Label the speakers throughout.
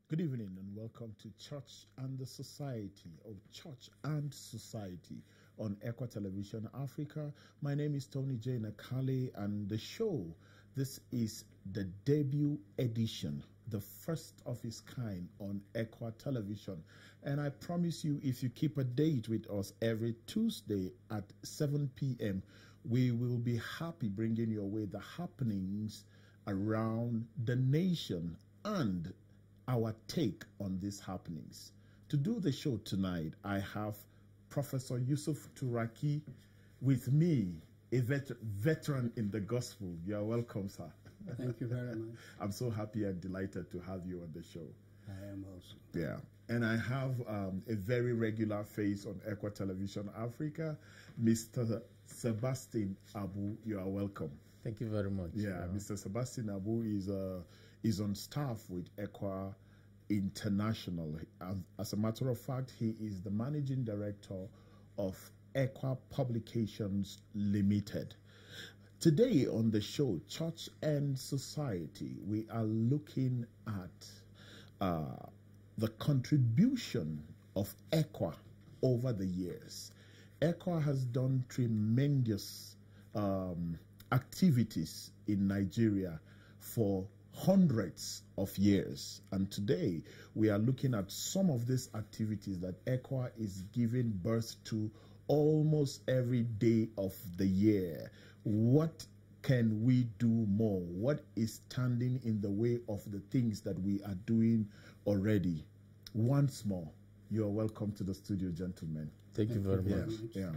Speaker 1: Good evening and welcome to Church and the Society, or Church and Society on ECWA TV Africa. My name is Tony J. Nakale, and the show, this is the debut edition, the first of its kind on ECWA Television. And I promise you, if you keep a date with us every Tuesday at 7 p.m., we will be happy bringing your way the happenings around the nation and our take on these happenings. To do the show tonight, I have Professor Yusufu Turaki with me, a veteran in the gospel. You are welcome, sir.
Speaker 2: Thank you very much.
Speaker 1: I'm so happy and delighted to have you on the show.
Speaker 2: I am also.
Speaker 1: Yeah. And I have a very regular face on ECWA TV Africa, Mr. Sebastian Abu. You are welcome.
Speaker 3: Thank you very much.
Speaker 1: Yeah, Mr. Sebastian Abu is on staff with ECWA International. As a matter of fact, he is the managing director of ECWA Publications Limited. Today on the show, Church and Society, we are looking at the contribution of ECWA over the years. ECWA has done tremendous activities in Nigeria for hundreds of years, and today we are looking at some of these activities that ECWA is giving birth to almost every day of the year. What can we do more? What is standing in the way of the things that we are doing already? Once more, you are welcome to the studio, gentlemen.
Speaker 3: Thank you very much.
Speaker 1: Yeah.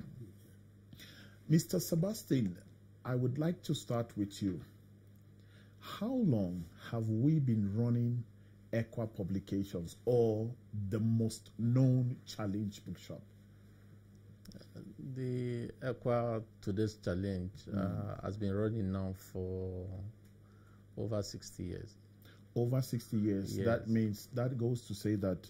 Speaker 1: Mr. Sebastian, I would like to start with you. How long have we been running ECWA Publications, or the most known challenge bookshop?
Speaker 3: The ECWA Today's Challenge has been running now for over 60 years.
Speaker 1: Over 60 years.
Speaker 3: Yes.
Speaker 1: That means, that goes to say that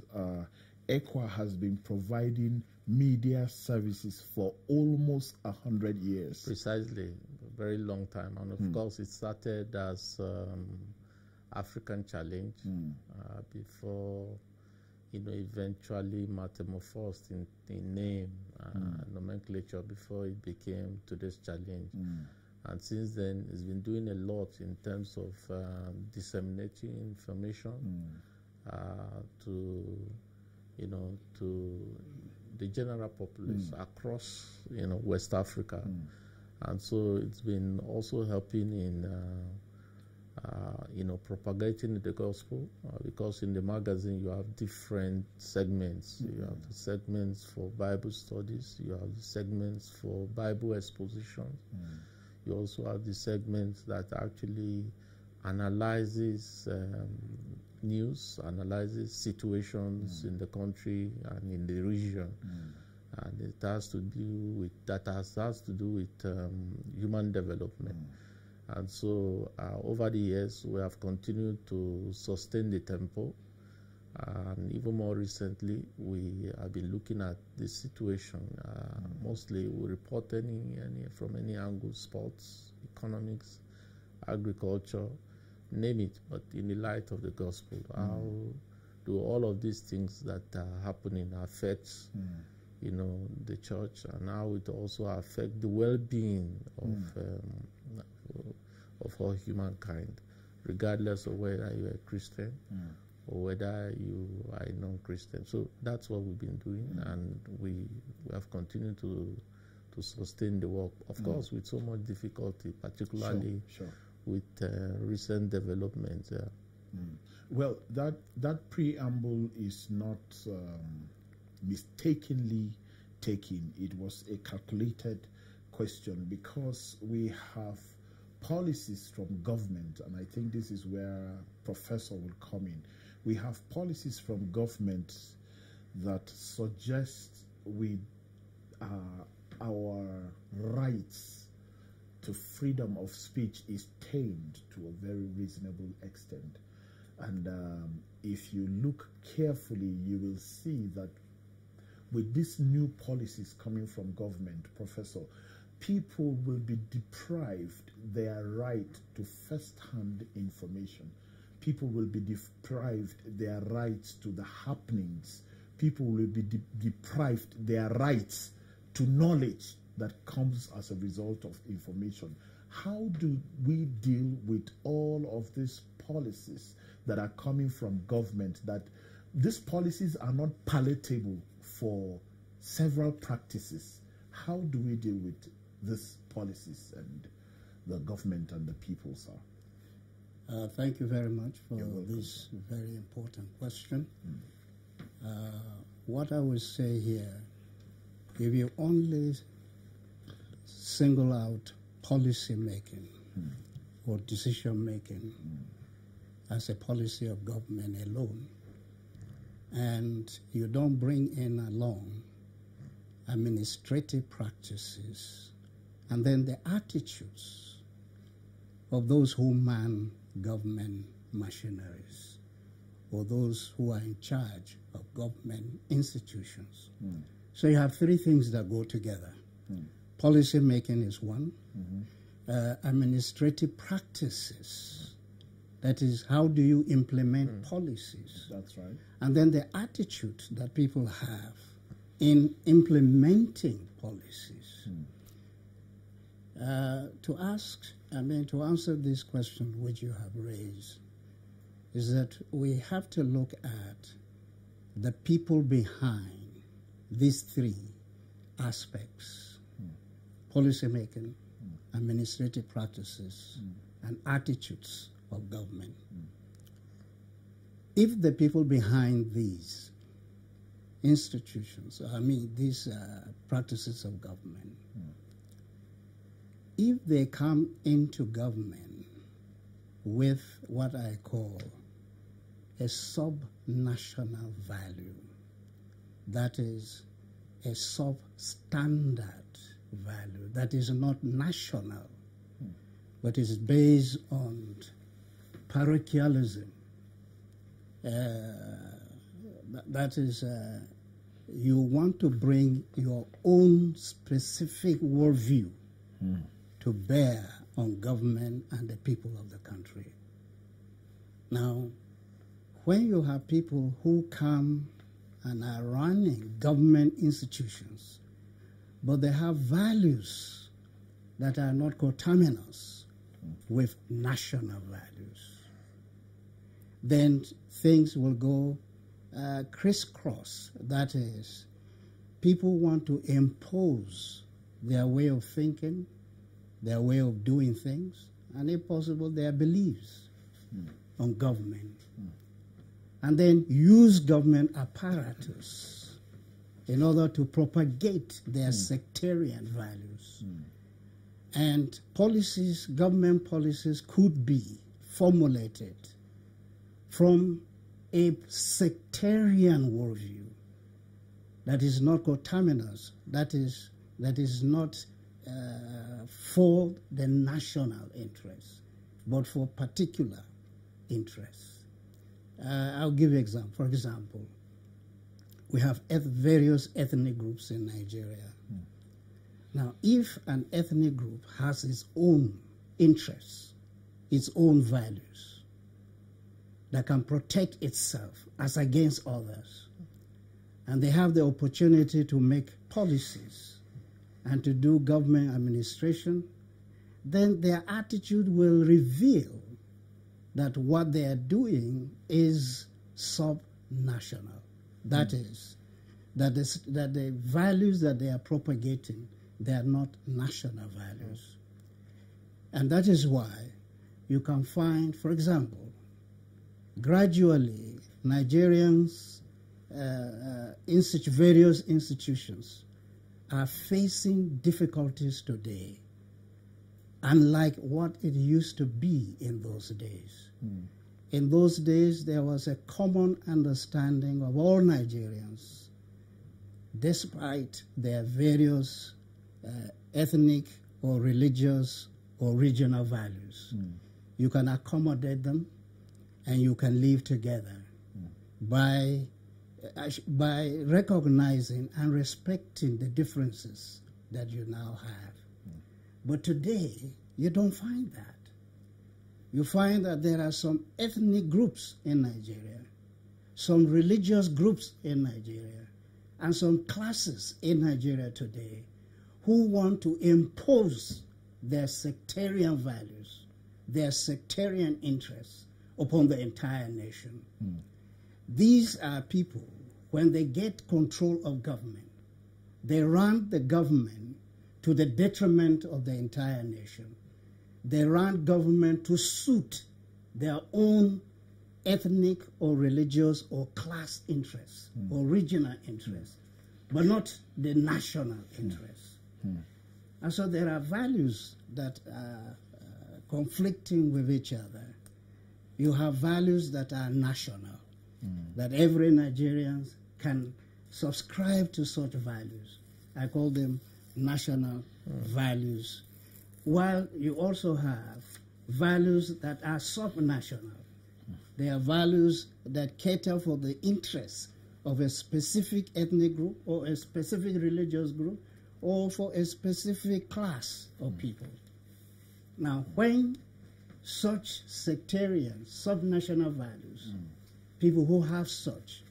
Speaker 1: ECWA has been providing media services for almost 100 years.
Speaker 3: Precisely, a very long time. And of course, it started as African Challenge before, eventually metamorphosed in name and nomenclature before it became Today's Challenge. And since then, it's been doing a lot in terms of disseminating information to the general populace across, West Africa. And so it's been also helping in, propagating the gospel, because in the magazine you have different segments. You have the segments for Bible studies, you have the segments for Bible exposition. You also have the segments that actually analyzes news, analyzes situations in the country and in the region, and it has to do with human development. And so over the years we have continued to sustain the tempo, and even more recently we have been looking at the situation. Mostly we report from any angle: sports, economics, agriculture, name it, but in the light of the gospel. How do all of these things that are happening affect the church, and how it also affect the well-being of all humankind, regardless of whether you're a Christian or whether you are a non-Christian. So that's what we've been doing, and we have continued to sustain the work, of course, with so much difficulty, particularly with recent developments.
Speaker 1: Well, that preamble is not mistakenly taken. It was a calculated question, because we have policies from government, and I think this is where Professor will come in. We have policies from government that suggest our rights to freedom of speech is tamed to a very reasonable extent. And if you look carefully, you will see that with these new policies coming from government, Professor, people will be deprived their right to first-hand information. people will be deprived their rights to the happenings. People will be deprived their rights to knowledge that comes as a result of information. How do we deal with all of these policies that are coming from government, that these policies are not palatable for several practices? How do we deal with these policies and the government and the people, sir?
Speaker 2: Thank you very much for this very important question. What I would say here, if you only single out policy making or decision making as a policy of government alone, and you don't bring in along administrative practices and then the attitudes of those who man government machineries or those who are in charge of government institutions. So you have three things that go together. Policy making is one. Administrative practices, that is, how do you implement policies?
Speaker 1: That's right.
Speaker 2: And then the attitude that people have in implementing policies. To answer this question which you have raised, is that we have to look at the people behind these three aspects: policy making, administrative practices, and attitudes of government. If the people behind these institutions, these practices of government, if they come into government with what I call a subnational value, that is a substandard value, that is not national, but is based on parochialism, that is, you want to bring your own specific worldview to bear on government and the people of the country. Now, when you have people who come and are running government institutions, but they have values that are not coterminous with national values, then things will go crisscross. That is, people want to impose their way of thinking, their way of doing things, and if possible, their beliefs on government. And then use government apparatus in order to propagate their sectarian values. And policies, government policies, could be formulated from a sectarian worldview that is not coterminous, that is not for the national interest, but for particular interests. I'll give you an example. For example, we have various ethnic groups in Nigeria. Now, if an ethnic group has its own interests, its own values, that can protect itself as against others, and they have the opportunity to make policies and to do government administration, then their attitude will reveal that what they are doing is subnational. That is, that the values that they are propagating, they are not national values. And that is why you can find, for example, gradually Nigerians, various institutions are facing difficulties today, unlike what it used to be in those days. In those days, there was a common understanding of all Nigerians, despite their various ethnic or religious or regional values. You can accommodate them and you can live together by recognizing and respecting the differences that you now have. But today, you don't find that. you find that there are some ethnic groups in Nigeria, some religious groups in Nigeria, and some classes in Nigeria today who want to impose their sectarian values, their sectarian interests upon the entire nation. These are people, when they get control of government, they run the government to the detriment of the entire nation. They run government to suit their own ethnic or religious or class interests, or regional interests, but not the national interests. And so there are values that are conflicting with each other. You have values that are national, that every Nigerian can subscribe to such values. I call them national values. While you also have values that are subnational. They are values that cater for the interests of a specific ethnic group or a specific religious group or for a specific class of people. Now, when such sectarian, subnational values, people who have such,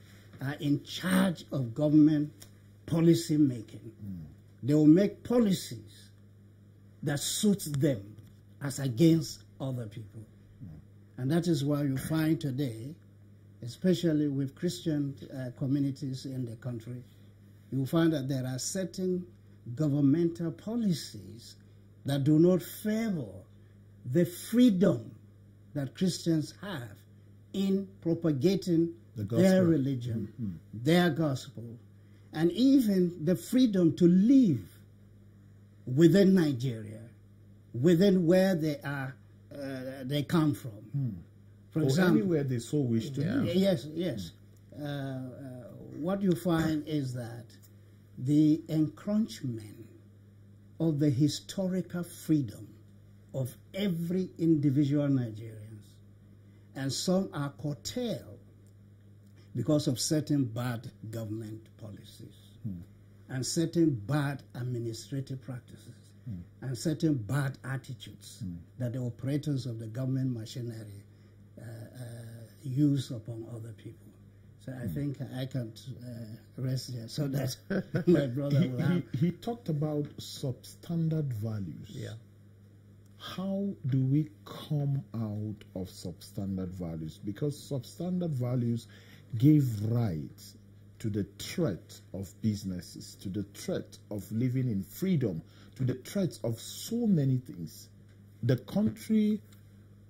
Speaker 2: are in charge of government policy making, they will make policies that suit them as against other people. And that is why you find today, especially with Christian communities in the country, you find that there are certain governmental policies that do not favor the freedom that Christians have in propagating their religion, their gospel, and even the freedom to live within Nigeria, within where they are, they come from. For example,
Speaker 1: anywhere they so wish to live.
Speaker 2: Yes, yes. What you find is that the encroachment of the historical freedom of every individual Nigerian, and some are curtailed because of certain bad government policies and certain bad administrative practices and certain bad attitudes that the operators of the government machinery use upon other people. So I think I can rest here so that my brother will have...
Speaker 1: He talked about substandard values.
Speaker 3: Yeah.
Speaker 1: How do we come out of substandard values? Because substandard values give rise to the threat of businesses, to the threat of living in freedom, to the threat of so many things. The country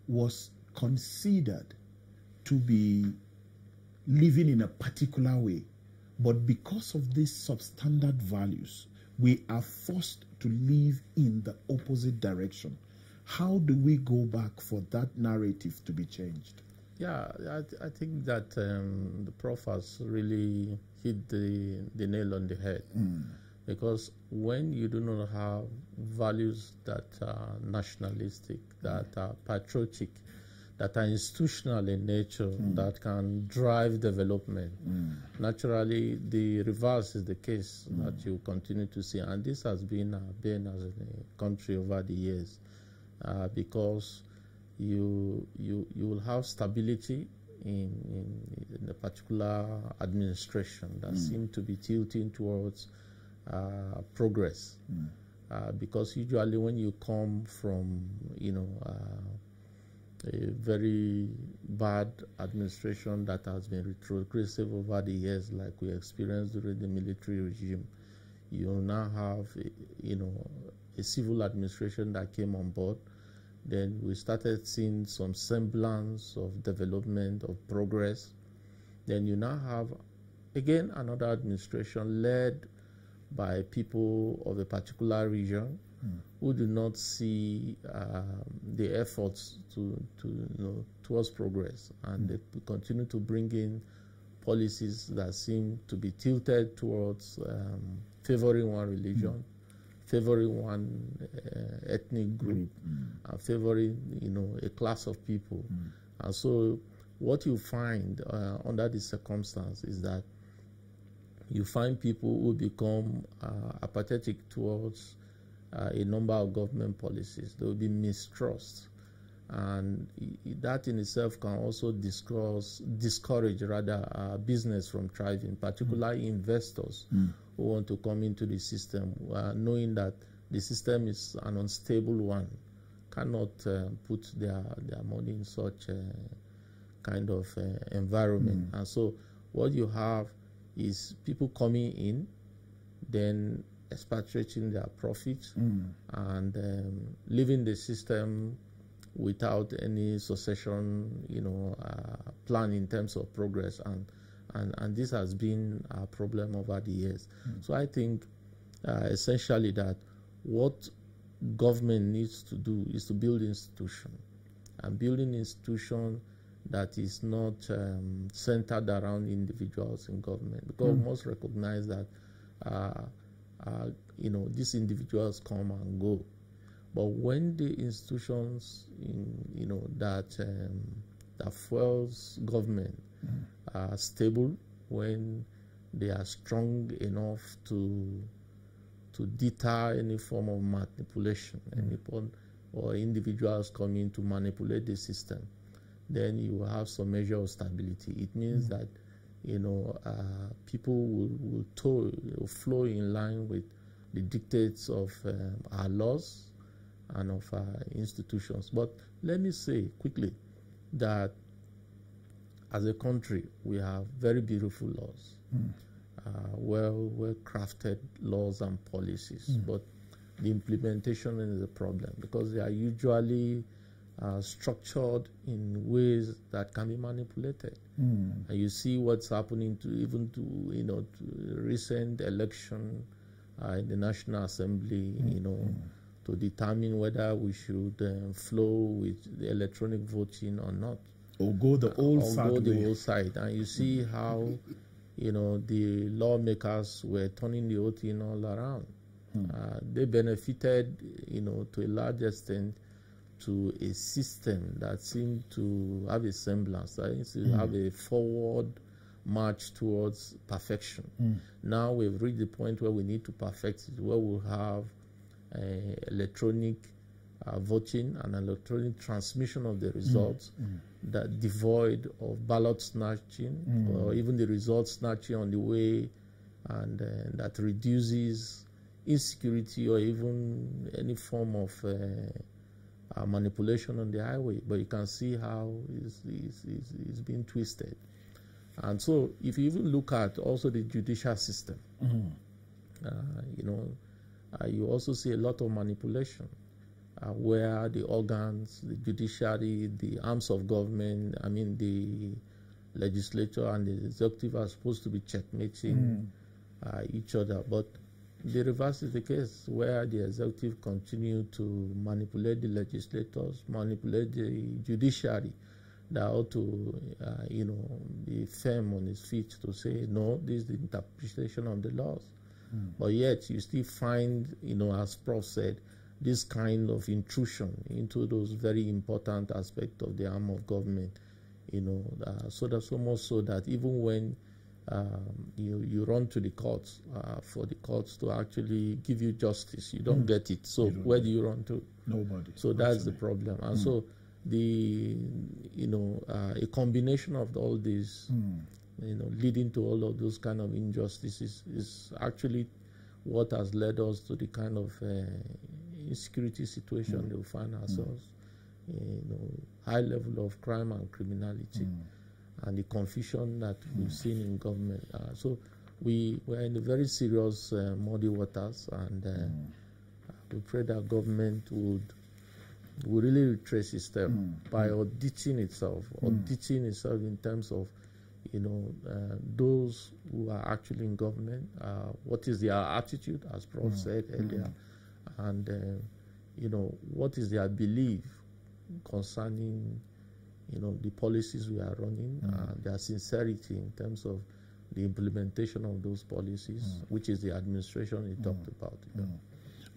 Speaker 1: was considered to be living in a particular way, but because of these substandard values, we are forced to live in the opposite direction. How do we go back for that narrative to be changed?
Speaker 3: Yeah, I think that the Prof has really hit the nail on the head. Because when you do not have values that are nationalistic, that are patriotic, that are institutional in nature, that can drive development, naturally the reverse is the case that you continue to see. And this has been a bane as a country over the years, because you will have stability in a particular administration that seem to be tilting towards progress, because usually when you come from a very bad administration that has been retrogressive over the years, like we experienced during the military regime, you now have a civil administration that came on board. Then we started seeing some semblance of development, of progress. Then you now have, again, another administration led by people of a particular region who do not see the efforts towards progress. And they continue to bring in policies that seem to be tilted towards favoring one religion, favoring one ethnic group, favoring a class of people. And so what you find under this circumstance is that you find people who become apathetic towards a number of government policies. There will be mistrust and that in itself can also discourage business from thriving, particularly investors who want to come into the system, knowing that the system is an unstable one, cannot put their money in such a kind of environment. And so what you have is people coming in, then expatriating their profits and leaving the system without any succession, plan in terms of progress, and this has been a problem over the years. So I think essentially that what government needs to do is to build institution, and building institution that is not centered around individuals in government, because we must recognize that these individuals come and go. But when the institutions, that fuels government are stable, when they are strong enough to deter any form of manipulation, or individuals coming to manipulate the system, then you will have some measure of stability. It means that people will flow in line with the dictates of our laws and of our institutions. But let me say quickly that as a country, we have very beautiful laws, well-crafted laws and policies, but the implementation is a problem, because they are usually structured in ways that can be manipulated. And you see what's happening to recent election in the National Assembly, to determine whether we should flow with the electronic voting or not,
Speaker 1: or go the old side.
Speaker 3: And you see how the lawmakers were turning the whole thing all around. They benefited to a large extent to a system that seemed to have a semblance, that seems to have a forward march towards perfection. Now we've reached the point where we need to perfect it, where we'll have electronic voting and electronic transmission of the results that devoid of ballot snatching or even the result snatching on the way, and that reduces insecurity or even any form of manipulation on the highway. But you can see how it's been twisted. And so if you even look at also the judicial system, you also see a lot of manipulation where the organs, the judiciary, the arms of government, the legislature and the executive are supposed to be checkmating each other. But the reverse is the case, where the executive continue to manipulate the legislators, manipulate the judiciary, that ought to, be firm on his feet to say, no, this is the interpretation of the laws. But yet you still find, as Prof said, this kind of intrusion into those very important aspects of the arm of government, so much so that even when you run to the courts for the courts to actually give you justice, you don't get it. So where do you run to?
Speaker 1: Nobody.
Speaker 3: So that's the problem. And so a combination of all these, leading to all of those kind of injustices is actually what has led us to the kind of insecurity situation that we find ourselves. High level of crime and criminality, and the confusion that we've seen in government. So we're in a very serious muddy waters, and we pray that government would really retrace its step by auditing itself in terms of those who are actually in government, what is their attitude, as Prof said earlier, and what is their belief concerning the policies we are running, their sincerity in terms of the implementation of those policies, which is the administration he talked about.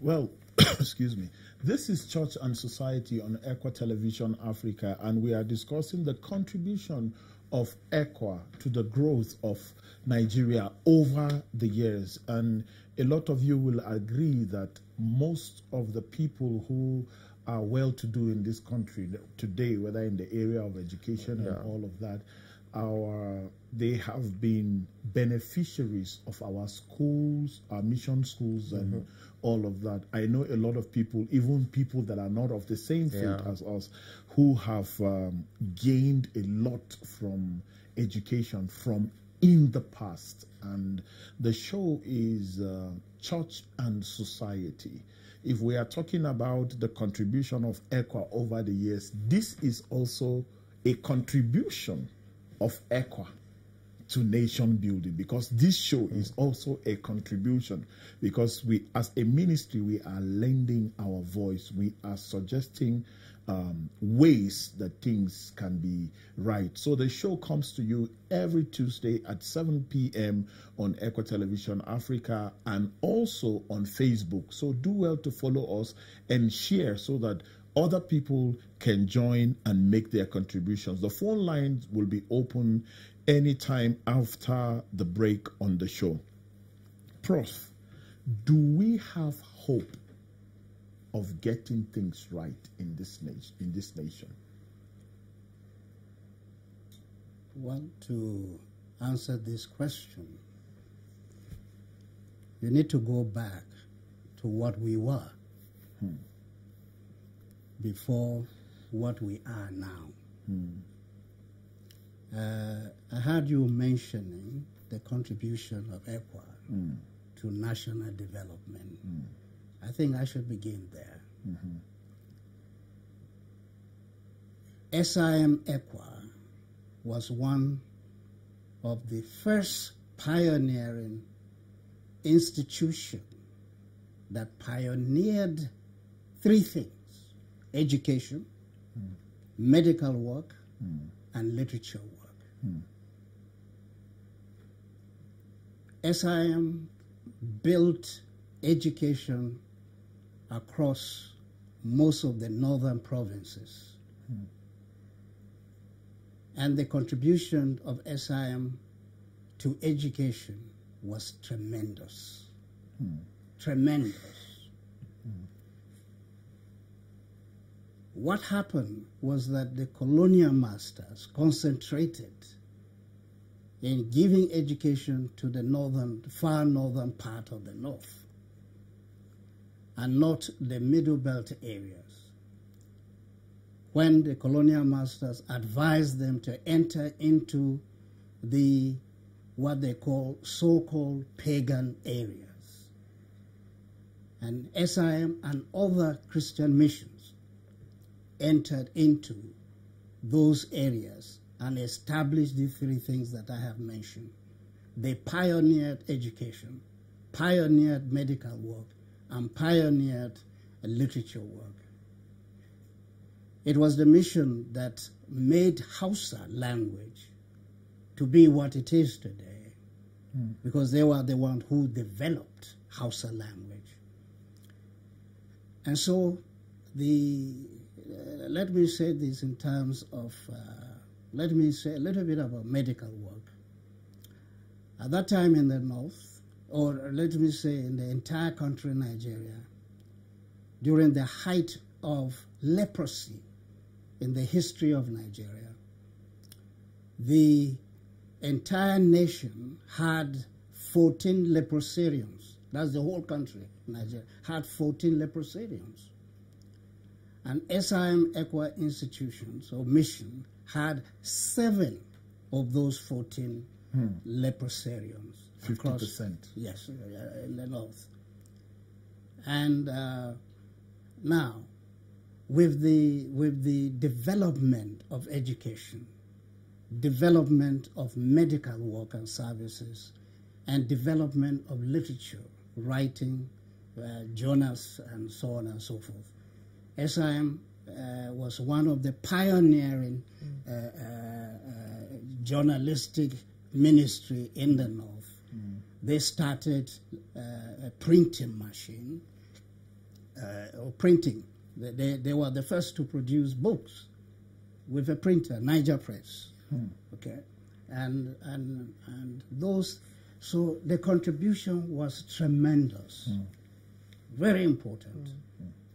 Speaker 1: Well, excuse me. This is Church and Society on ECWA Television Africa, and we are discussing the contribution of ECWA to the growth of Nigeria over the years. And a lot of you will agree that most of the people who are well-to-do in this country today, whether in the area of education and all of that, they have been beneficiaries of our schools, our mission schools, and all of that. I know a lot of people, even people that are not of the same faith as us, who have gained a lot from education from in the past. And the show is Church and Society. If we are talking about the contribution of ECWA over the years, this is also a contribution of ECWA to nation building, because this show is also a contribution, because we, as a ministry, we are lending our voice. We are suggesting ways that things can be right. So the show comes to you every Tuesday at 7 p.m. on ECWA Television Africa and also on Facebook. So do well to follow us and share so that other people can join and make their contributions. The phone lines will be open anytime after the break on the show. Prof, do we have hope of getting things right in this nation?
Speaker 2: Well, to answer this question, you need to go back to what we were before what we are now. I heard you mentioning the contribution of ECWA to national development. I think I should begin there. SIM ECWA was one of the first pioneering institutions that pioneered three things: education, medical work, and literature work. SIM built education across most of the northern provinces. And the contribution of SIM to education was tremendous. Tremendous. What happened was that the colonial masters concentrated in giving education to the far northern part of the north, and not the middle belt areas. When the colonial masters advised them to enter into what they call so-called pagan areas, and SIM and other Christian missions entered into those areas and established the three things that I have mentioned. They pioneered education, pioneered medical work, and pioneered literature work. It was the mission that made Hausa language to be what it is today, because they were the ones who developed Hausa language. And so let me say this in terms of, let me say a little bit about medical work. At that time in the north, or let me say in the entire country, Nigeria, during the height of leprosy in the history of Nigeria, the entire nation had 14 leprosariums. That's the whole country, Nigeria, had 14 leprosariums. And SIM ECWA institutions or mission had 7 of those 14 leprosariums.
Speaker 1: 50%.
Speaker 2: Yes, in the north. And now, with the development of education, development of medical work and services, and development of literature, writing, journals, and so on and so forth, SIM was one of the pioneering journalistic ministry in the north. They started a printing machine, or printing. They were the first to produce books with a printer, Niger Press. Okay, and those. So the contribution was tremendous, very important,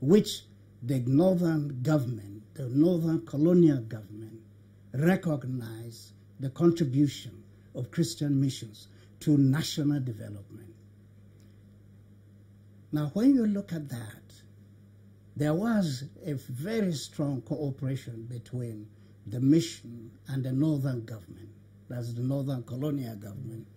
Speaker 2: which the northern government, the northern colonial government, recognized the contribution of Christian missions to national development. Now, when you look at that, there was a very strong cooperation between the mission and the northern government. That's the northern colonial government.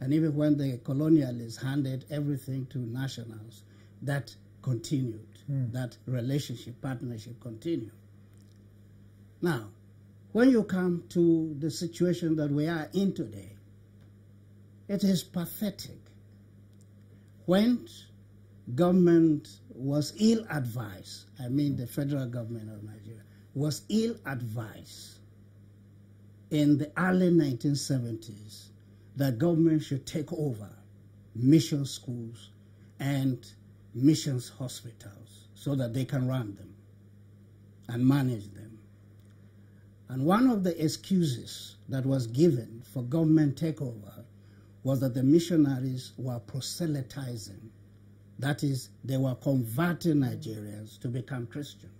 Speaker 2: And even when the colonialists handed everything to nationals, that continued. That relationship, partnership continued. Now, when you come to the situation that we are in today, it is pathetic. When government was ill-advised, I mean the federal government of Nigeria, was ill-advised in the early 1970s that government should take over mission schools and missions hospitals so that they can run them and manage them. And one of the excuses that was given for government takeover was that the missionaries were proselytizing. That is, they were converting Nigerians to become Christians.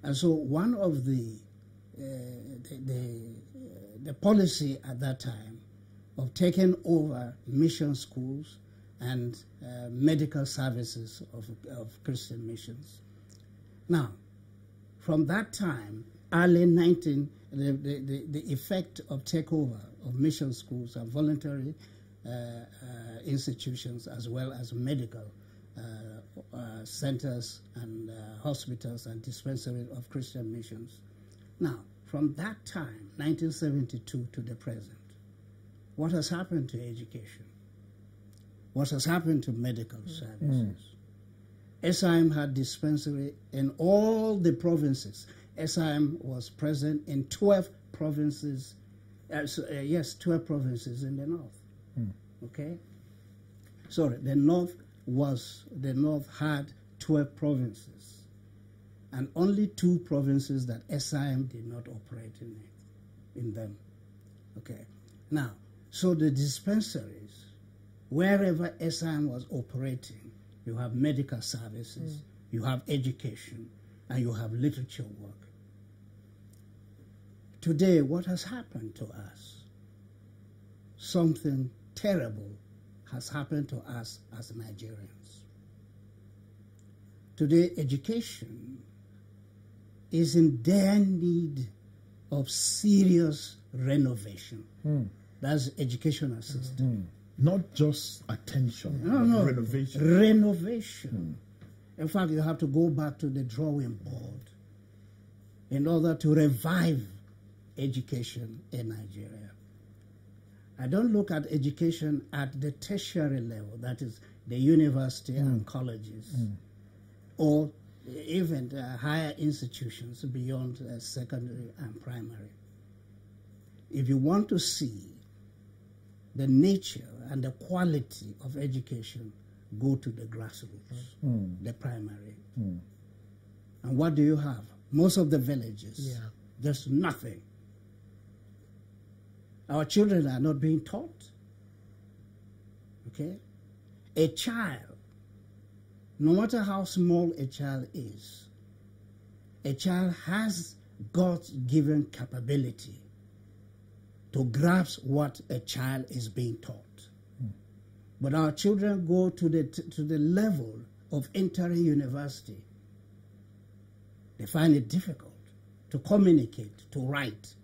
Speaker 2: And so one of the policy at that time of taking over mission schools and medical services of Christian missions. Now, from that time, the effect of takeover of mission schools and voluntary institutions, as well as medical centers and hospitals and dispensaries of Christian missions. Now, from that time, 1972 to the present, what has happened to education? What has happened to medical services? SIM had dispensary in all the provinces. SIM was present in 12 provinces, 12 provinces in the north. Okay? Sorry, the north had 12 provinces, and only 2 provinces that SIM did not operate in them. Okay? Now, so the dispensaries, wherever SIM was operating, you have medical services, you have education, and you have literature work. Today, what has happened to us? Something terrible has happened to us as Nigerians. Today, education is in dire need of serious renovation. That's educational system.
Speaker 1: Not just attention,
Speaker 2: No,
Speaker 1: renovation.
Speaker 2: Renovation. In fact, you have to go back to the drawing board in order to revive education in Nigeria. I don't look at education at the tertiary level, that is the university and colleges, or even higher institutions beyond secondary and primary. If you want to see the nature and the quality of education, go to the grassroots, the primary. And what do you have? Most of the villages, there's nothing. Our children are not being taught. Okay? A child, no matter how small a child is, a child has God-given capability to grasp what a child is being taught. But our children go to the level of entering university. They find it difficult to communicate, to write,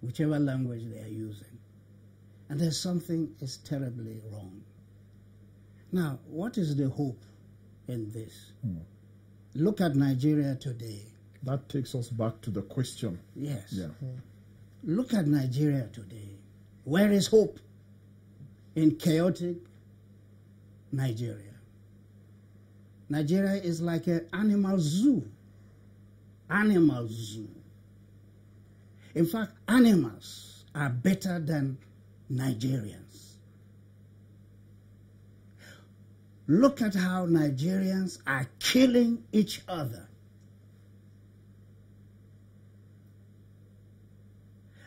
Speaker 2: whichever language they are using. And there's something is terribly wrong. Now, what is the hope in this? Look at Nigeria today.
Speaker 1: That takes us back to the question.
Speaker 2: Yes.
Speaker 1: Yeah.
Speaker 2: Look at Nigeria today. Where is hope in chaotic Nigeria? Nigeria is like an animal zoo. Animal zoo. In fact, animals are better than Nigerians. Look at how Nigerians are killing each other.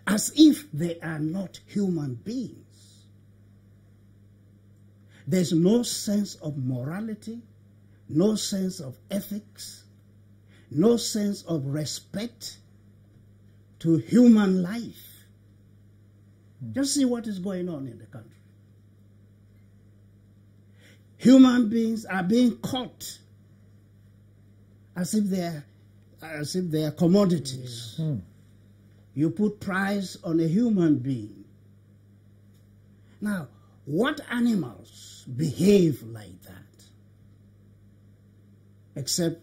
Speaker 2: As if they are not human beings. There's no sense of morality, no sense of ethics, no sense of respect to human life. Just see what is going on in the country. Human beings are being caught as if they are commodities. You put price on a human being. Now, what animals behave like that? Except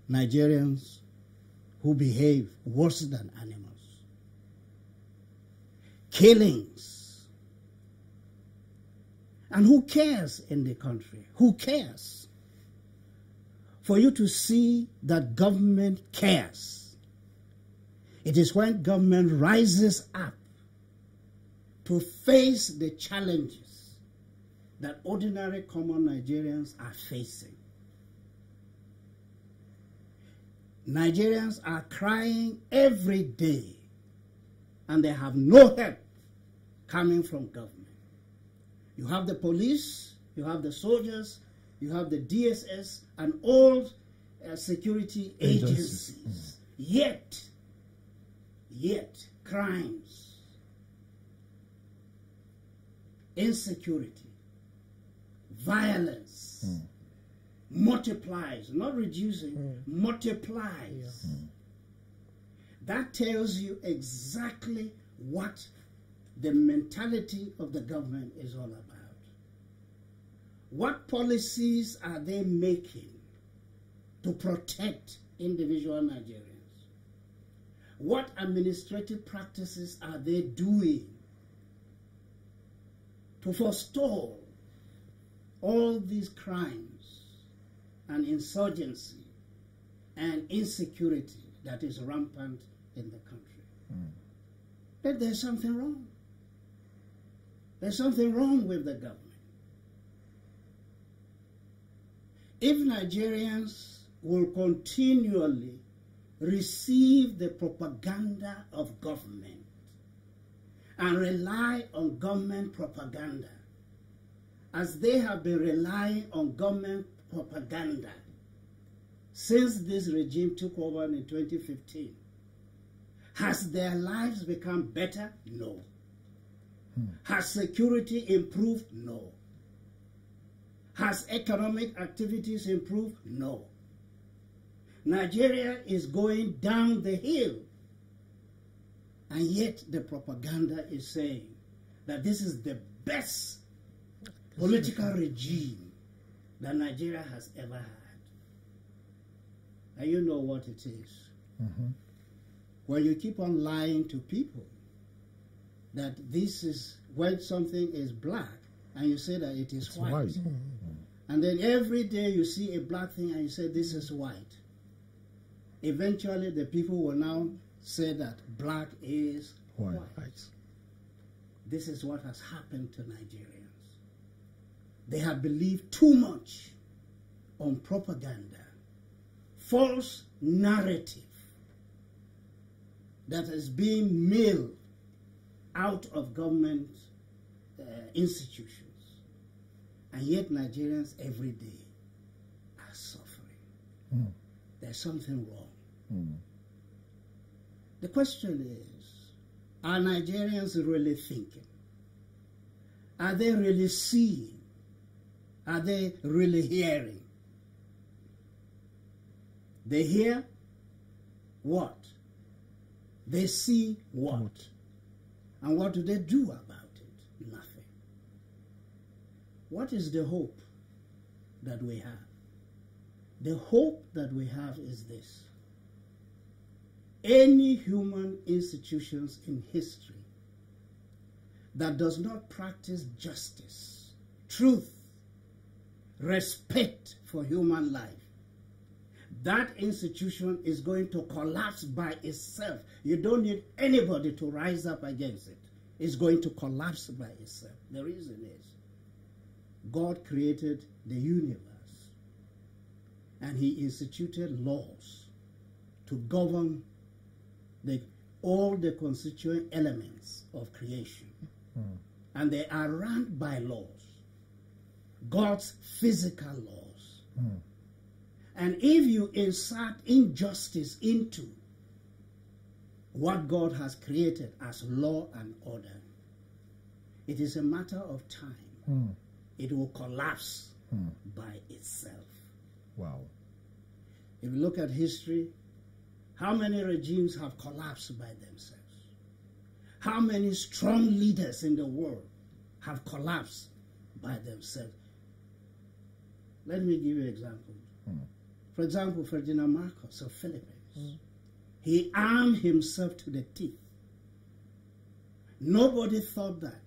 Speaker 2: Nigerians who behave worse than animals. Killings. And who cares in the country? Who cares? For you to see that government cares. It is when government rises up to face the challenges that ordinary common Nigerians are facing. Nigerians are crying every day, and they have no help coming from government. You have the police, you have the soldiers, you have the DSS, and all security agencies. Yet, crimes, insecurity, violence multiplies, not reducing, multiplies. That tells you exactly what the mentality of the government is all about. What policies are they making to protect individual Nigerians? What administrative practices are they doing to forestall all these crimes and insurgency and insecurity that is rampant in the country? That there's something wrong. There's something wrong with the government. If Nigerians will continually receive the propaganda of government and rely on government propaganda as they have been relying on government propaganda since this regime took over in 2015, has their lives become better? No. Has security improved? No. Has economic activities improved? No. Nigeria is going down the hill. And yet the propaganda is saying that this is the best political regime that Nigeria has ever had. And you know what it is. When you keep on lying to people that this is when something is black and you say that it is white. And then every day you see a black thing and you say this is white. Eventually the people will now say that black is white. This is what has happened to Nigerians. They have believed too much on propaganda, false narrative that is being mailed out of government institutions. And yet Nigerians every day are suffering. There's something wrong. The question is, are Nigerians really thinking? Are they really seeing? Are they really hearing? They hear what? They see what? And what do they do about it? Nothing. What is the hope that we have? The hope that we have is this. Any human institutions in history that does not practice justice, truth, respect for human life, that institution is going to collapse by itself. You don't need anybody to rise up against it. It's going to collapse by itself. The reason is God created the universe and he instituted laws to govern all the constituent elements of creation. And they are run by laws, God's physical laws. And if you insert injustice into what God has created as law and order, it is a matter of time. It will collapse by itself.
Speaker 1: Wow.
Speaker 2: If you look at history, how many regimes have collapsed by themselves? How many strong leaders in the world have collapsed by themselves? Let me give you an example. For example, Ferdinand Marcos of Philippines. He armed himself to the teeth. Nobody thought that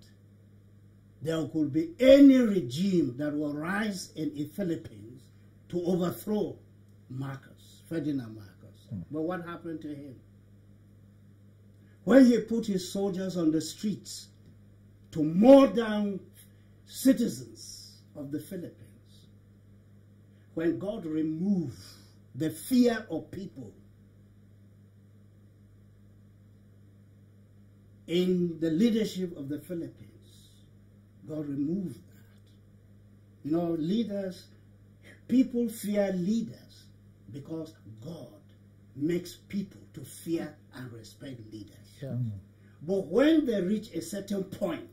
Speaker 2: there could be any regime that will rise in the Philippines to overthrow Ferdinand Marcos. But what happened to him? When he put his soldiers on the streets to mow down citizens of the Philippines, when God removed the fear of people in the leadership of the Philippines, God removed that. You know, leaders, people fear leaders because God makes people to fear and respect leaders.
Speaker 3: Yeah.
Speaker 2: But when they reach a certain point,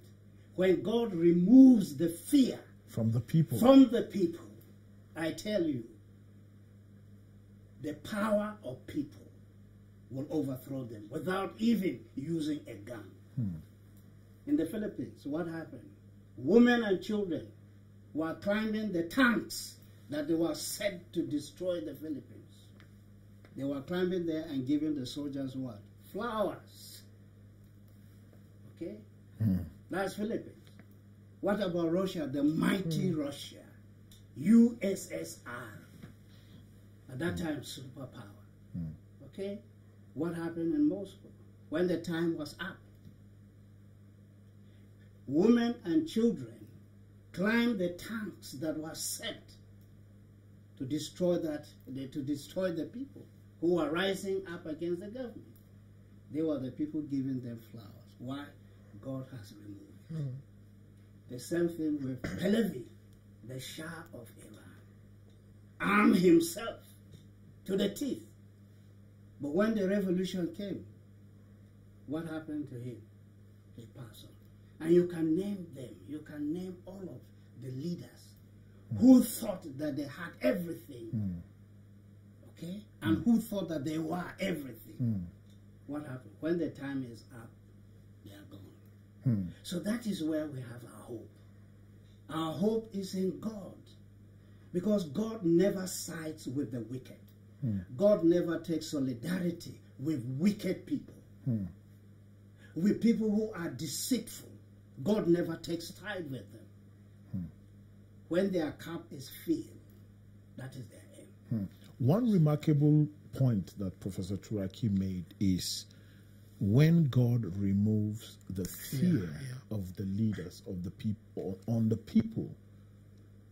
Speaker 2: when God removes the fear
Speaker 1: From the people.
Speaker 2: I tell you, the power of people will overthrow them without even using a gun. In the Philippines, what happened? Women and children were climbing the tanks that they were set to destroy the Philippines. They were climbing there and giving the soldiers what? Flowers. Okay? That's Philippines. What about Russia? The mighty Russia. USSR. At that time, superpower. Okay? What happened in Moscow? When the time was up, women and children climbed the tanks that were set to destroy the people who were rising up against the government. They were the people giving them flowers. Why? God has removed it. The same thing with Pahlavi, the Shah of Iran, armed himself to the teeth. But when the revolution came, what happened to him? He passed on. And you can name them. You can name all of the leaders who thought that they had everything. Okay? And who thought that they were everything. What happened? When the time is up, they are gone. So that is where we have our hope. Our hope is in God. Because God never sides with the wicked. God never takes solidarity with wicked people. With people who are deceitful. God never takes side with them. When their cup is filled, that is their aim.
Speaker 1: One remarkable point that Professor Turaki made is when God removes the fear of the leaders, of the people, on the people,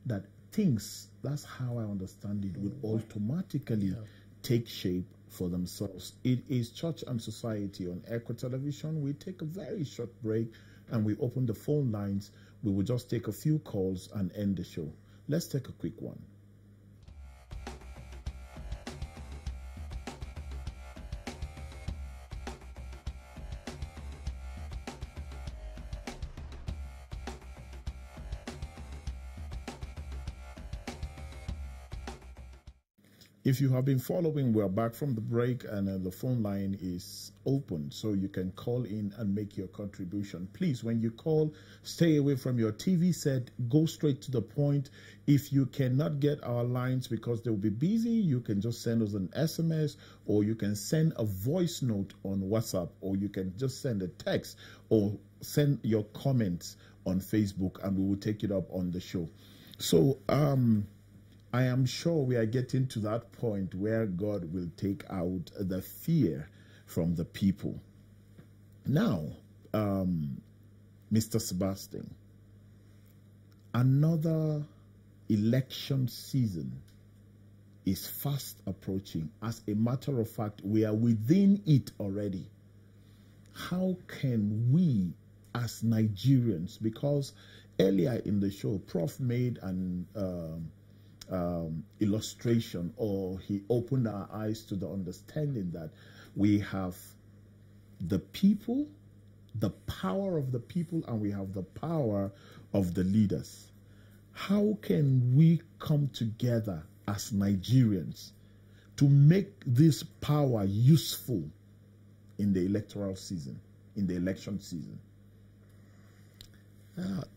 Speaker 1: that things, that's how I understand it, would automatically take shape for themselves. It is Church and Society on ECWA Television. We take a very short break and we open the phone lines. We will just take a few calls and end the show. Let's take a quick one. If you have been following, we're back from the break and the phone line is open, so you can call in and make your contribution. Please, when you call, stay away from your TV set, go straight to the point. If you cannot get our lines because they'll be busy, you can just send us an SMS, or you can send a voice note on WhatsApp, or you can just send a text or send your comments on Facebook, and we will take it up on the show. So, I am sure we are getting to that point where God will take out the fear from the people. Now, Mr. Sebastian, another election season is fast approaching. As a matter of fact, we are within it already. How can we as Nigerians, because earlier in the show, Prof made illustration, or he opened our eyes to the understanding that we have the people, the power of the people, and we have the power of the leaders. How can we come together as Nigerians to make this power useful in the electoral season, in the election season?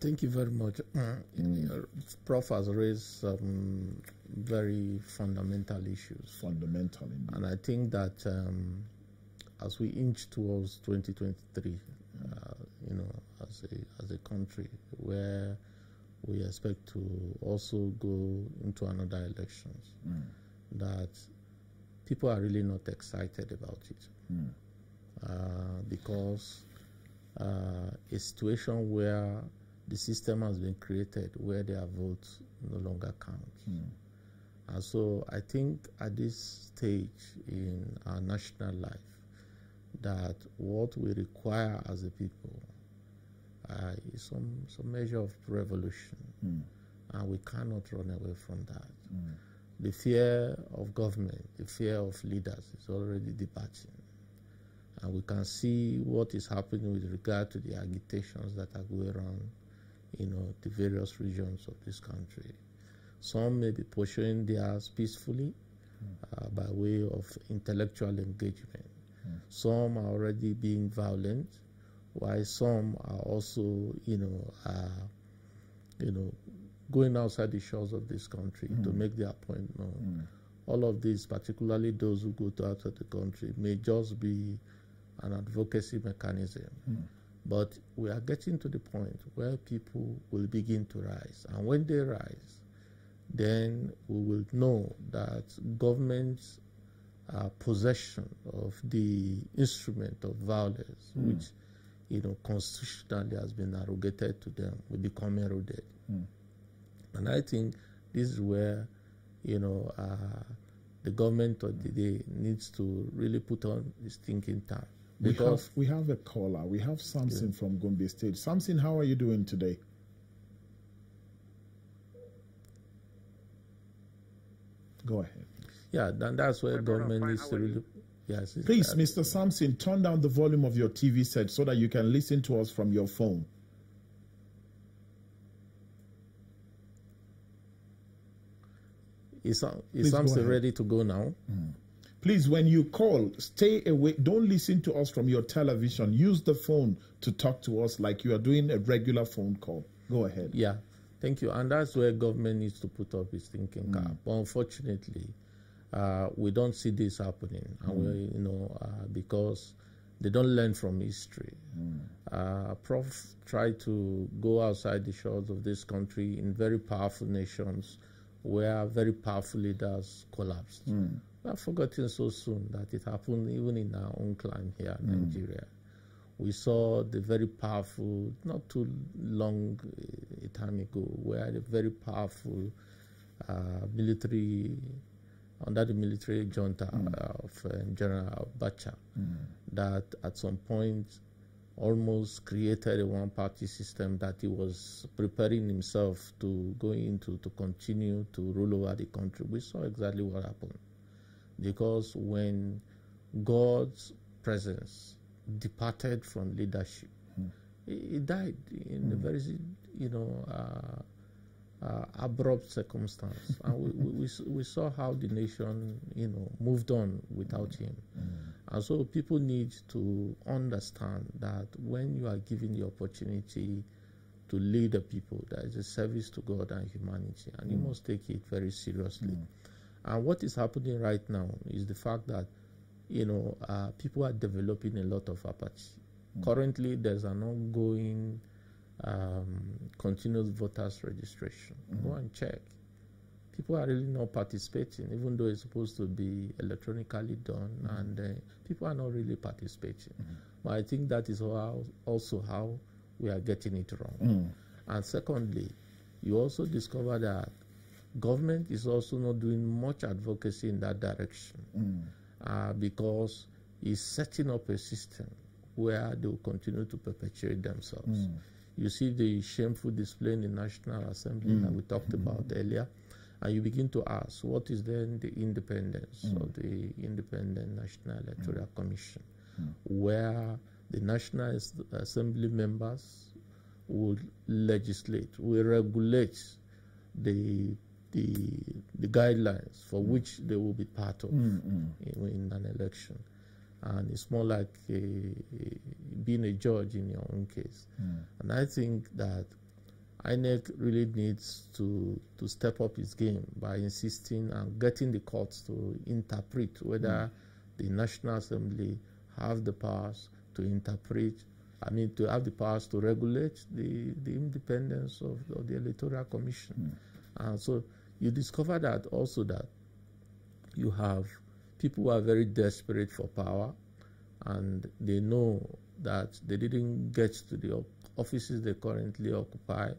Speaker 3: Thank you very much. Prof has raised some very fundamental issues.
Speaker 1: Fundamental, indeed.
Speaker 3: And I think that as we inch towards 2023, as a country where we expect to also go into another elections, that people are really not excited about it. Because a situation where the system has been created where their votes no longer count. And so I think at this stage in our national life, that what we require as a people is some measure of revolution. And we cannot run away from that. The fear of government, the fear of leaders is already departing. And we can see what is happening with regard to the agitations that are going around, the various regions of this country. Some may be pursuing theirs peacefully by way of intellectual engagement. Some are already being violent, while some are also, going outside the shores of this country to make their point known. All of these, particularly those who go out of the country, may just be an advocacy mechanism. But we are getting to the point where people will begin to rise. And when they rise, then we will know that government's possession of the instrument of violence, which constitutionally has been arrogated to them, will become eroded. And I think this is where the government of the day needs to really put on its thinking time. Because
Speaker 1: we have a caller. We have Samson from Gombe State. Samson, how are you doing today? Go ahead.
Speaker 3: Yeah, that's where government needs to really... Yes,
Speaker 1: please, Mr. Samson, turn down the volume of your TV set so that you can listen to us from your phone.
Speaker 3: Is Samson ready to go now?
Speaker 1: Please, when you call, stay away. Don't listen to us from your television. Use the phone to talk to us like you are doing a regular phone call. Go ahead.
Speaker 3: Yeah, thank you. And that's where government needs to put up its thinking cap. But unfortunately, we don't see this happening, and because they don't learn from history. Prof tried to go outside the shores of this country in very powerful nations where very powerful leaders collapsed. We have forgotten so soon that it happened even in our own clan here in Nigeria. We saw the very powerful, not too long a time ago, where the very powerful military, under the military junta of General Abacha, that at some point almost created a one-party system that he was preparing himself to go into to continue to rule over the country. We saw exactly what happened. Because when God's presence departed from leadership, he died in a very, abrupt circumstance. And we saw how the nation, moved on without him. And so people need to understand that when you are given the opportunity to lead the people, that is a service to God and humanity, and you must take it very seriously. And what is happening right now is the fact that, people are developing a lot of apathy. Currently, there's an ongoing continuous voters registration. Go and check. People are really not participating, even though it's supposed to be electronically done, and people are not really participating. But I think that is also how we are getting it wrong. And secondly, you also discover that government is also not doing much advocacy in that direction because it's setting up a system where they will continue to perpetuate themselves. You see the shameful display in the National Assembly that we talked about earlier. And you begin to ask, what is then the independence of the Independent National Electoral Commission, where the National Assembly members will legislate, will regulate the guidelines for which they will be part of in an election. And it's more like being a judge in your own case. And I think that INEC really needs to step up its game by insisting and getting the courts to interpret whether the National Assembly have the powers to interpret, to have the powers to regulate the independence of the Electoral Commission. And so you discover that also that you have people who are very desperate for power, and they know that they didn't get to the offices they currently occupy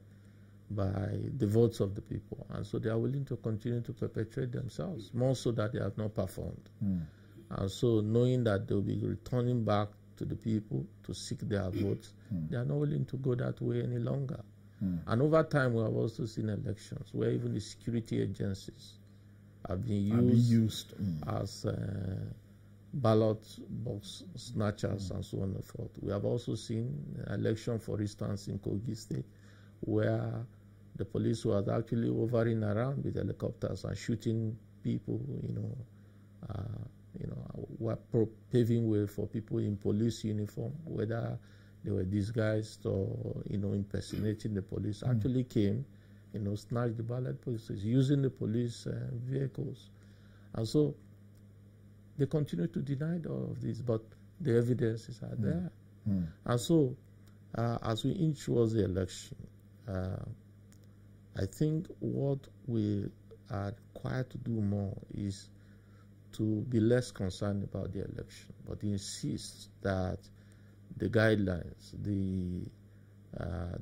Speaker 3: by the votes of the people, and so they are willing to continue to perpetuate themselves, more so that they have not performed. And so knowing that they'll be returning back to the people to seek their votes, they are not willing to go that way any longer. And over time, we have also seen elections where even the security agencies have been used as ballot box snatchers and so on and so forth. We have also seen an election, for instance, in Kogi State, where the police was actually hovering around with helicopters and shooting people, were paving way for people in police uniform, whether they were disguised or, impersonating the police, actually came, snatched the ballot boxes using the police vehicles. And so they continue to deny all of this, but the evidences are there. And so as we inch towards the election, I think what we are required to do more is to be less concerned about the election, but insist that the guidelines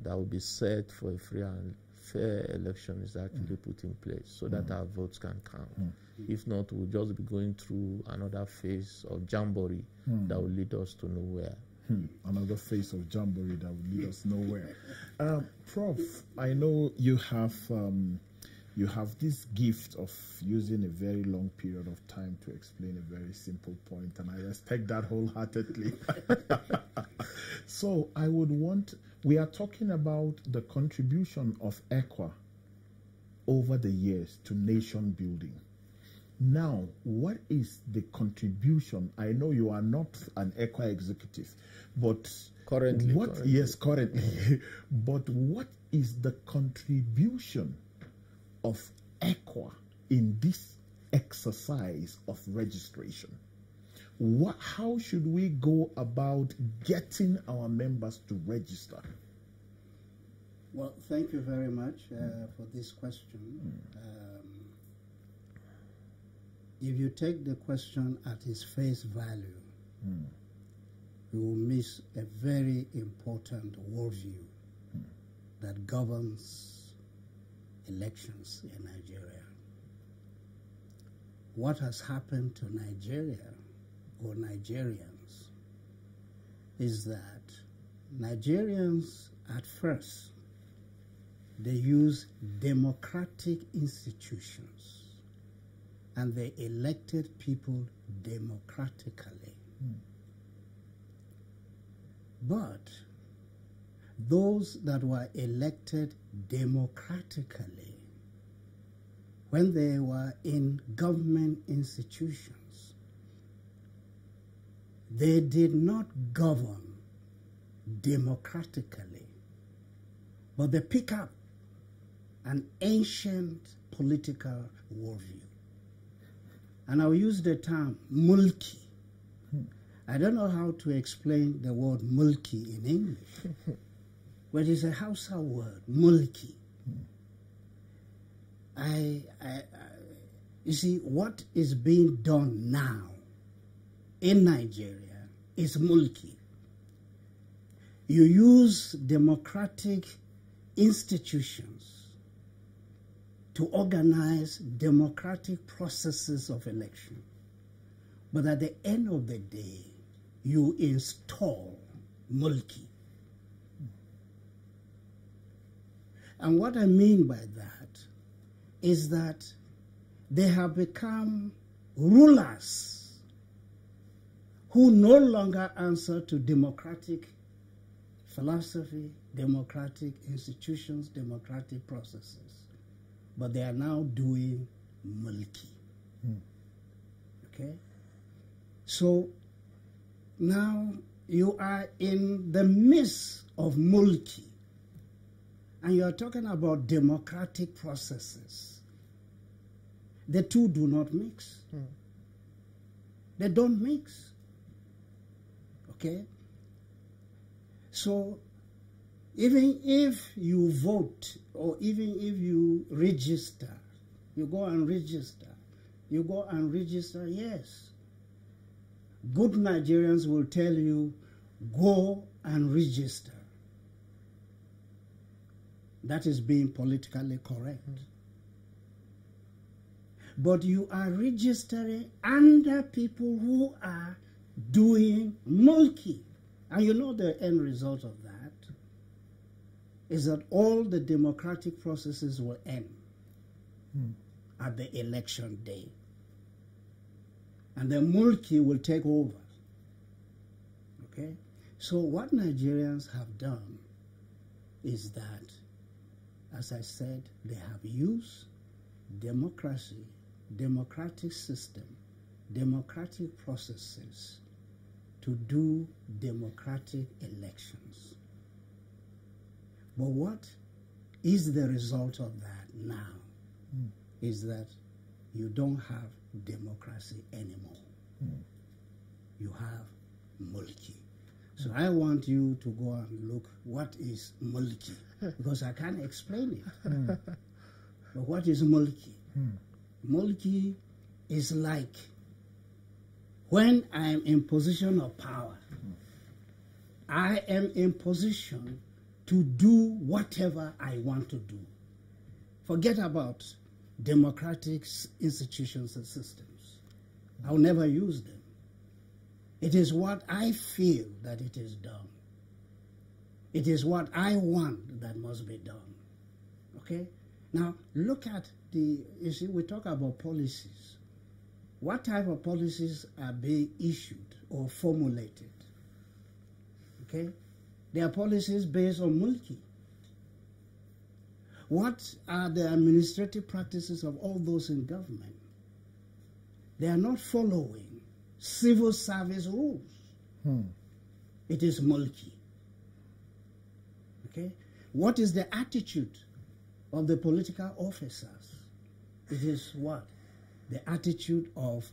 Speaker 3: that will be set for a free and fair election is actually put in place so that our votes can count. If not, we'll just be going through another phase of jamboree that will lead us to nowhere.
Speaker 1: Another phase of jamboree that will lead us nowhere. Prof, I know you have this gift of using a very long period of time to explain a very simple point, and I respect that wholeheartedly. So we are talking about the contribution of ECWA over the years to nation building. Now, what is the contribution? I know you are not an ECWA executive, but
Speaker 3: currently.
Speaker 1: Yes, currently. But what is the contribution of ECWA in this exercise of registration? How should we go about getting our members to register?
Speaker 2: Well, thank you very much for this question. If you take the question at its face value, you will miss a very important worldview that governs elections in Nigeria. What has happened to Nigeria or Nigerians is that Nigerians at first, they use democratic institutions and they elected people democratically. But those that were elected democratically, when they were in government institutions, they did not govern democratically, but they pick up an ancient political worldview. And I'll use the term mulki. I don't know how to explain the word mulki in English, but it's a Hausa word, mulki. You see, what is being done now in Nigeria is mulki. You use democratic institutions to organize democratic processes of election. But at the end of the day, you install mulki. And what I mean by that is that they have become rulers who no longer answer to democratic philosophy, democratic institutions, democratic processes, but they are now doing mulki. Okay? So now you are in the midst of mulki, and you are talking about democratic processes. The two do not mix. They don't mix. Okay? So even if you vote, or even if you register, you go and register, yes. Good Nigerians will tell you, go and register. That is being politically correct. But you are registering under people who are doing mulki. And you know the end result of that is that all the democratic processes will end at the election day. And the mulki will take over. Okay? So what Nigerians have done is that, as I said, they have used democracy, democratic system, democratic processes to do democratic elections. But what is the result of that now is that you don't have democracy anymore. You have mulki. So I want you to go and look what is mulki, because I can't explain it. But what is mulki? Mulki is like when I am in position of power, I am in position to do whatever I want to do. Forget about democratic institutions and systems. I'll never use them. It is what I feel that it is done. It is what I want that must be done. Okay? Now, look at you see, we talk about policies. What type of policies are being issued or formulated? Okay? They are policies based on mulki. What are the administrative practices of all those in government? They are not following civil service rules. It is mulki. Okay? What is the attitude of the political officers? It is what? The attitude of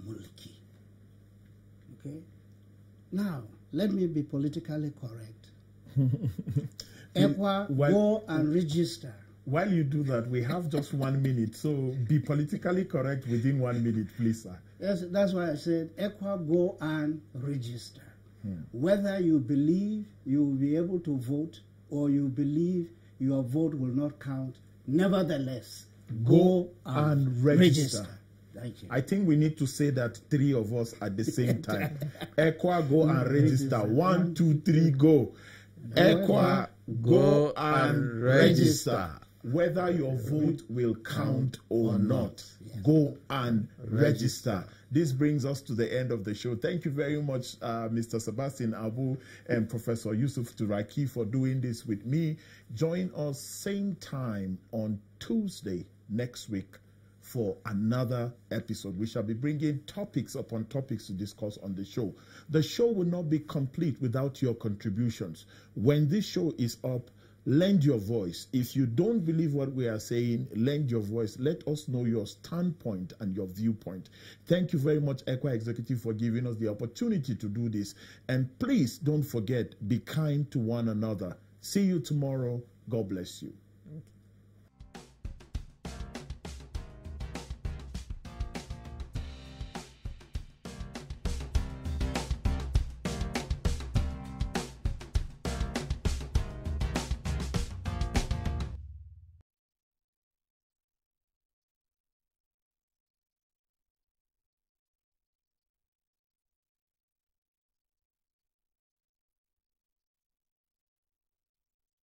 Speaker 2: mulki. Okay? Now, let me be politically correct. ECWA, go and register.
Speaker 1: While you do that, we have just 1 minute, so be politically correct within 1 minute, please, sir.
Speaker 2: Yes, that's why I said ECWA, go and register. Whether you believe you will be able to vote or you believe your vote will not count, nevertheless, go and register. Thank you.
Speaker 1: I think we need to say that 3 of us at the same time. ECWA, go and register. 1, 2, 3, go. ECWA, go and register. Whether your vote will count or not, go and register. This brings us to the end of the show. Thank you very much, Mr. Sebastian Abu and Professor Yusufu Turaki, for doing this with me. Join us same time on Tuesday next week for another episode. We shall be bringing topics upon topics to discuss on the show. The show will not be complete without your contributions. When this show is up, lend your voice. If you don't believe what we are saying, lend your voice. Let us know your standpoint and your viewpoint. Thank you very much, ECWA Executive, for giving us the opportunity to do this. And please don't forget, be kind to one another. See you tomorrow. God bless you.